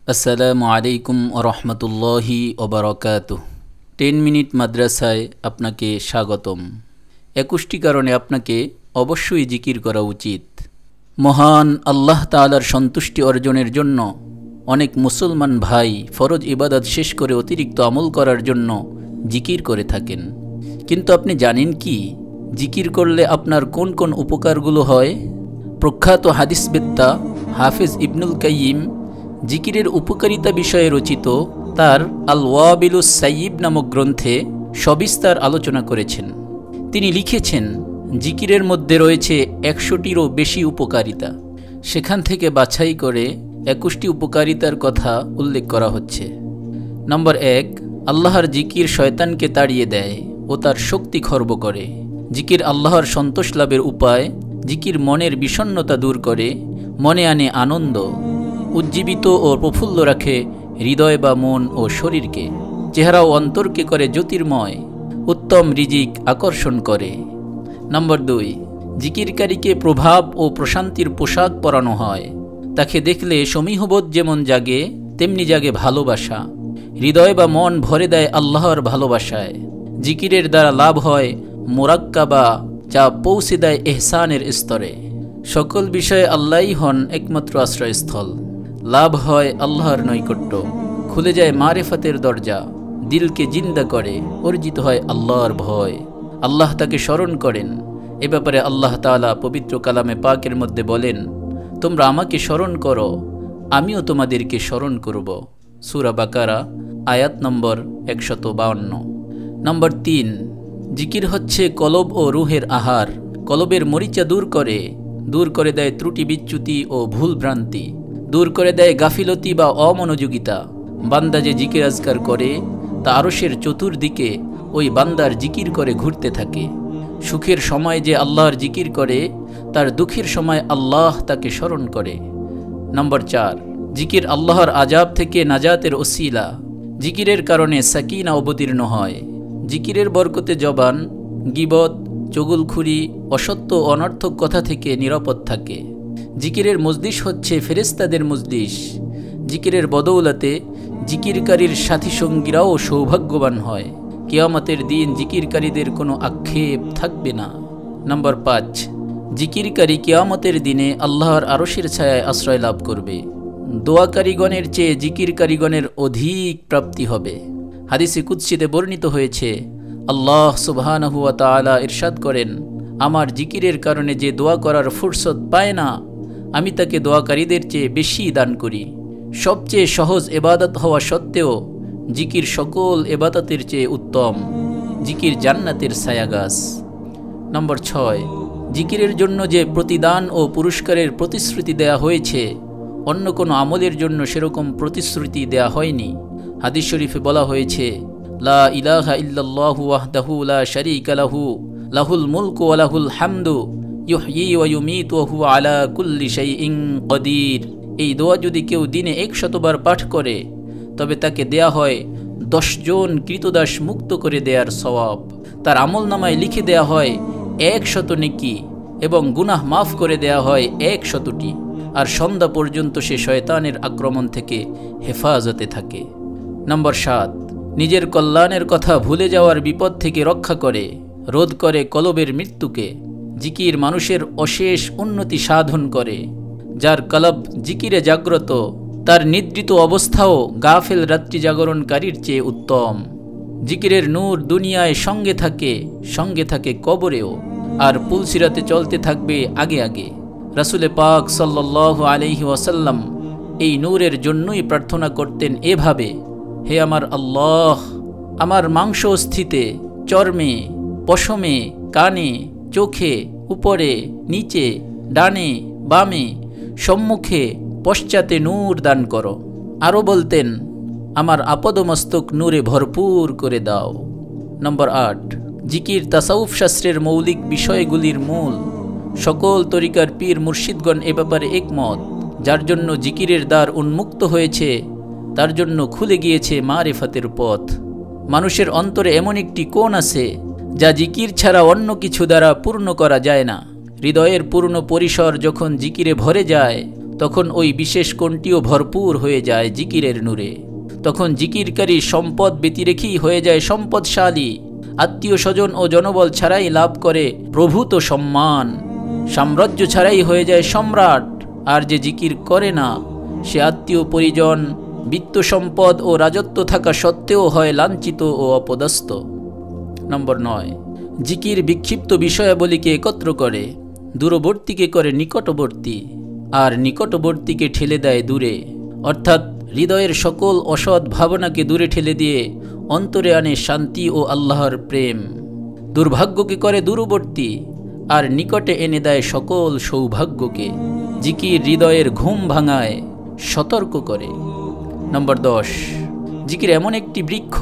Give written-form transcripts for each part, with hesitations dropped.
আসসালামু আলাইকুম ওরহমতুল্লাহি ওবরাকাতুহ। 10 মিনিট মাদ্রাসায় আপনাকে স্বাগতম। 21টি কারণে আপনাকে অবশ্যই জিকির করা উচিত। মহান আল্লাহ তাআলার সন্তুষ্টি অর্জনের জন্য অনেক মুসলমান ভাই ফরজ ইবাদত শেষ করে অতিরিক্ত আমল করার জন্য জিকির করে থাকেন। কিন্তু আপনি জানেন কি জিকির করলে আপনার কোন কোন উপকারগুলো হয়? প্রখ্যাত হাদিসবেত্তা হাফেজ ইবনুল কাইয়িম জিকিরের উপকারিতা বিষয়ে রচিত তার আল ওয়াবিলুস সাইয়িব নামক গ্রন্থে সবিস্তার আলোচনা করেছেন। তিনি লিখেছেন, জিকিরের মধ্যে রয়েছে 100টিরও বেশি উপকারিতা। সেখান থেকে বাছাই করে 21টি উপকারিতার কথা উল্লেখ করা হচ্ছে। নম্বর 1, আল্লাহর জিকির শয়তানকে তাড়িয়ে দেয় ও তার শক্তি খর্ব করে। জিকির আল্লাহর সন্তোষ লাভের উপায়। জিকির মনের বিষণ্ণতা দূর করে, মনে আনে আনন্দ, উজ্জীবিত ও প্রফুল্ল রাখে হৃদয় বা মন ও শরীরকে। চেহারা ও অন্তরকে করে জ্যোতির্ময়, উত্তম রিজিক আকর্ষণ করে। নম্বর 2, জিকিরকারীকে প্রভাব ও প্রশান্তির পোশাক পরানো হয়। তাকে দেখলে সমীহবোধ যেমন জাগে তেমনি জাগে ভালোবাসা। হৃদয় বা মন ভরে দেয় আল্লাহর ভালোবাসায়। জিকিরের দ্বারা লাভ হয় মোরাক্কাবা, যা পৌঁছে দেয় এহসানের স্তরে। সকল বিষয়ে আল্লাহই হন একমাত্র আশ্রয়স্থল। লাভ হয় আল্লাহর নৈকট্য, খুলে যায় মারেফাতের দরজা, দিলকে জিন্দা করে, অর্জিত হয় আল্লাহর ভয়। আল্লাহ তাকে স্মরণ করেন। এ ব্যাপারে আল্লাহ তাআলা পবিত্র কালামে পাকের মধ্যে বলেন, তোমরা আমাকে স্মরণ করো, আমিও তোমাদেরকে স্মরণ করব। সূরা বাকারা আয়াত নম্বর 152। নম্বর 3, জিকির হচ্ছে কলব ও রুহের আহার। কলবের মরিচা দূর করে দেয় ত্রুটি বিচ্যুতি ও ভুল ভ্রান্তি, দূর করে দেয় গাফিলতি বা অমনোযোগিতা। বান্দা যে জিকির আজকার করে তা আরশের চতুর্দিকে ওই বান্দার জিকির করে ঘুরতে থাকে। সুখের সময় যে আল্লাহর জিকির করে তার দুঃখের সময় আল্লাহ তাকে স্মরণ করে। নম্বর 4, জিকির আল্লাহর আযাব থেকে নাজাতের ওসিলা। জিকিরের কারণে সাকিনা অবতীর্ণ হয়। জিকিরের বরকতে জবান, গীবত, চুগলখুরি, অসত্য অনর্থক কথা থেকে নিরাপদ থাকে। জিকিরের মজলিস হচ্ছে ফেরেশতাদের মজলিস। জিকিরের বদৌলতে জিকিরকারীর সাথী সঙ্গীরাও সৌভাগ্যবান হয়। কিয়ামতের দিন জিকিরকারীদের কোনো আক্ষেপ থাকবে না। নম্বর 5, জিকিরকারী কিয়ামতের দিনে আল্লাহর আরশের ছায়ায় আশ্রয় লাভ করবে। দোয়াকারীগণের চেয়ে জিকিরকারীগণের অধিক প্রাপ্তি হবে। হাদিসে কুদসিতে বর্ণিত হয়েছে, আল্লাহ সুবহানাহু ওয়া তাআলা ইরশাদ করেন, আমার জিকিরের কারণে যে দোয়া করার ফুরসত পায় না, আমি তাকে দোয়াকারীদের চেয়ে বেশি দান করি। সবচেয়ে সহজ এবাদত হওয়া সত্ত্বেও জিকির সকল এবাদতের চেয়ে উত্তম। জিকির জান্নাতের ছায়াগাছ। নম্বর 6, জিকিরের জন্য যে প্রতিদান ও পুরস্কারের প্রতিশ্রুতি দেয়া হয়েছে, অন্য কোনো আমলের জন্য সেরকম প্রতিশ্রুতি দেয়া হয়নি। হাদিস শরীফে বলা হয়েছে, লা ইলাহা ইল্লাল্লাহু ওয়াহদাহু লা শারীকা লাহু, লাহুল মুলকু ওয়া লাহুল হামদু, ইউহয়ী ওয়া ইউমীতু ওয়া হুয়া আলা কুল্লি শাইইন কাদির। এই দোয়া যদি কেউ দিনে 100 বার পাঠ করে তবে তাকে দেয়া হয় 10 জন কৃতদাস মুক্ত করে দেয়ার সওয়াব। তার আমলনামায় লিখে দেয়া হয় 100 নেকি এবং গুনাহ মাফ করে দেয়া হয় 100টি। আর সন্ধ্যা পর্যন্ত সে শয়তানের আক্রমণ থেকে হেফাজতে থাকে। নম্বর 7, নিজের কল্যাণের কথা ভুলে যাওয়ার বিপদ থেকে রক্ষা করে, রোধ করে কলবের মৃত্যুকে। জিকির মানুষের অশেষ উন্নতি সাধন করে। যার কলব জিকিরে জাগ্রত, তার নিদ্রিত অবস্থাও গাফেল রাত্রি জাগরণকারীর চেয়ে উত্তম। জিকিরের নূর দুনিয়ায় সঙ্গে থাকে কবরেও, আর পুলসিরাতে চলতে থাকবে আগে আগে। রাসূলে পাক সাল্লাল্লাহু আলাইহি ওয়াসাল্লাম এই নূরের জন্যই প্রার্থনা করতেন এভাবে, হে আমার আল্লাহ, আমার মাংস অস্থিতে, চর্মে, পশমে, কানে, চোখে, উপরে, নিচে, ডানে, বামে, সম্মুখে, পশ্চাতে নূর দান করো। আরও বলতেন, আমার আপদমস্তক নূরে ভরপুর করে দাও। নম্বর 8, জিকির তাসাউফ শাস্ত্রের মৌলিক বিষয়গুলির মূল। সকল তরিকার পীর মুর্শিদগণ এ ব্যাপারে একমত। যার জন্য জিকিরের দ্বার উন্মুক্ত হয়েছে তার জন্য খুলে গিয়েছে মারেফাতের পথ। মানুষের অন্তরে এমন একটি কোণ আছে যা জিকির ছাড়া অন্য কিছু দ্বারা পূর্ণ করা যায় না। হৃদয়ের পূর্ণ পরিসর যখন জিকিরে ভরে যায় তখন ওই বিশেষ কোণটিও ভরপুর হয়ে যায় জিকিরের নূরে। তখন জিকিরকারী সম্পদ ব্যতিরেখী হয়ে যায় সম্পদশালী, আত্মীয় স্বজন ও জনবল ছাড়াই লাভ করে প্রভূত সম্মান, সাম্রাজ্য ছাড়াই হয়ে যায় সম্রাট। আর যে জিকির করে না, সে আত্মীয় পরিজন, বিত্ত সম্পদ ও রাজত্ব থাকা সত্ত্বেও হয় লাঞ্ছিত ও অপদস্থ। নম্বর 9, জিকির বিক্ষিপ্ত বিষয়াবলীকে একত্র করে, দূরবর্তীকে করে নিকটবর্তী, আর নিকটবর্তীকে ঠেলে দেয় দূরে। অর্থাৎ হৃদয়ের সকল অসৎ ভাবনাকে দূরে ঠেলে দিয়ে অন্তরে আনে শান্তি ও আল্লাহর প্রেম। দুর্ভাগ্যকে করে দূরবর্তী, আর নিকটে এনে দেয় সকল সৌভাগ্যকে। জিকির হৃদয়ের ঘুম ভাঙায়, সতর্ক করে। নম্বর 10, জিকির এমন একটি বৃক্ষ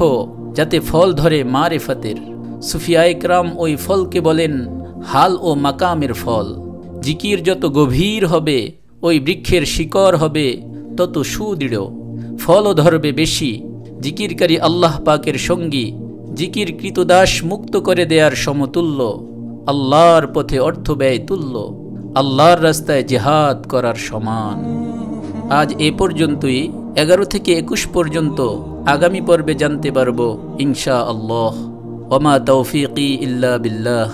যাতে ফল ধরে মারেফাতের। সুফিয়া ইকরাম ওই ফলকে বলেন হাল ও মাকামের ফল। জিকির যত গভীর হবে, ওই বৃক্ষের শিকড় হবে তত সুদৃঢ়, ফলও ধরবে বেশি। জিকিরকারী আল্লাহ পাকের সঙ্গী, জিকির কৃতদাস মুক্ত করে দেয়ার সমতুল্য, আল্লাহর পথে অর্থ ব্যয় তুল্য, আল্লাহর রাস্তায় জিহাদ করার সমান। আজ এ পর্যন্তই। 11 থেকে 21 পর্যন্ত আগামী পর্বে জানতে পারবো ইনশাআল্লাহ। ওমা তৌফিকি ইল্লা বিল্লাহ।